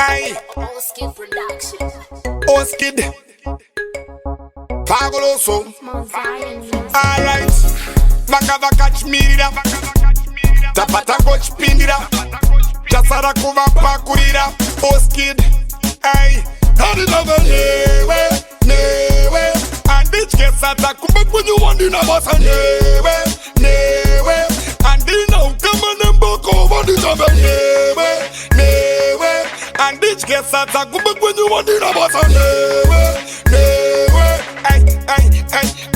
Aye. Oskid Production. Oskid. Pagoloso. Alright. Vakava catch me da. Tapata coach pindira. Jasara kuva pakurira. Oskid. Aye. Hadi nava newe. And bitch gets attack when you want in a boss and newe. And they now come and buck over the top and newe. And bitch gets attack when you want in a boss and newe.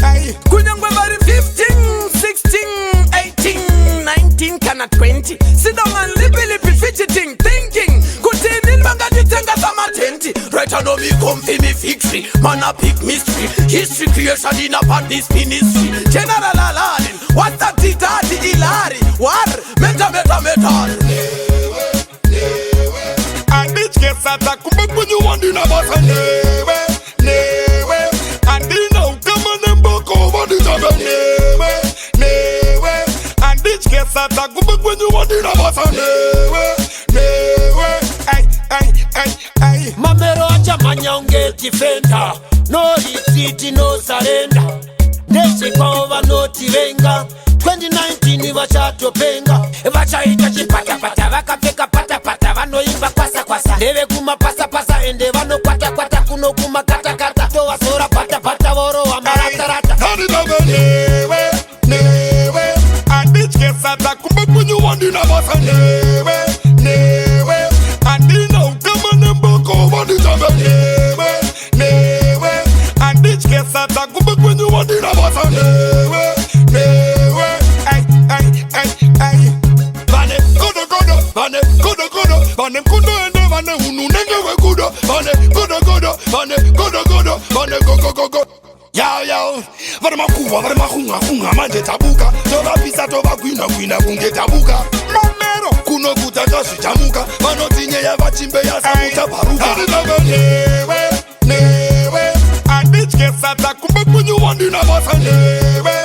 Ay. Kunyangwe bari 15, 16, 18, 19, kana 20. Sit down and lippy fidgeting, thinking. Kutini mangani tenga sama tenti. Right I know me comfy, me fixy. Man a big mystery. History creation in a this ministry. General Aladin, what's that titati ilari? War, meta. And bitch gets attack when you want in a boss and newe. And they now come and buck over the top and newe. And bitch gets attack when you want in a boss and newe. Ay. Mamero acha manyonge defender. No retreat, no surrender. Neshi kwa over no tivenga. 2019 vachatopenga. Vachaita chipata vakapfeka pata vanoimba kwasa. Ndeve kuma pasa ende vano kwata kuno kuma kata. Tovasora pata voro wa marata. Hadi nava newe. And bitch gets attack when you want in a boss and newe. And they now come and buck over the top and newe. And bitch gets attack when you want in a boss and newe. Ay. Vane kudo ende vane unu nenge we kudo. Vane kudo. Yao. Vane makunga manje tabuka. Tova pisa tova kwina kunge tabuka. Mamero kuno kutata shichamuka. Vano tinye ya vachimbe ya samuta baruka. Hadi nava newe. And bitch gets attack when you want in a boss and newe.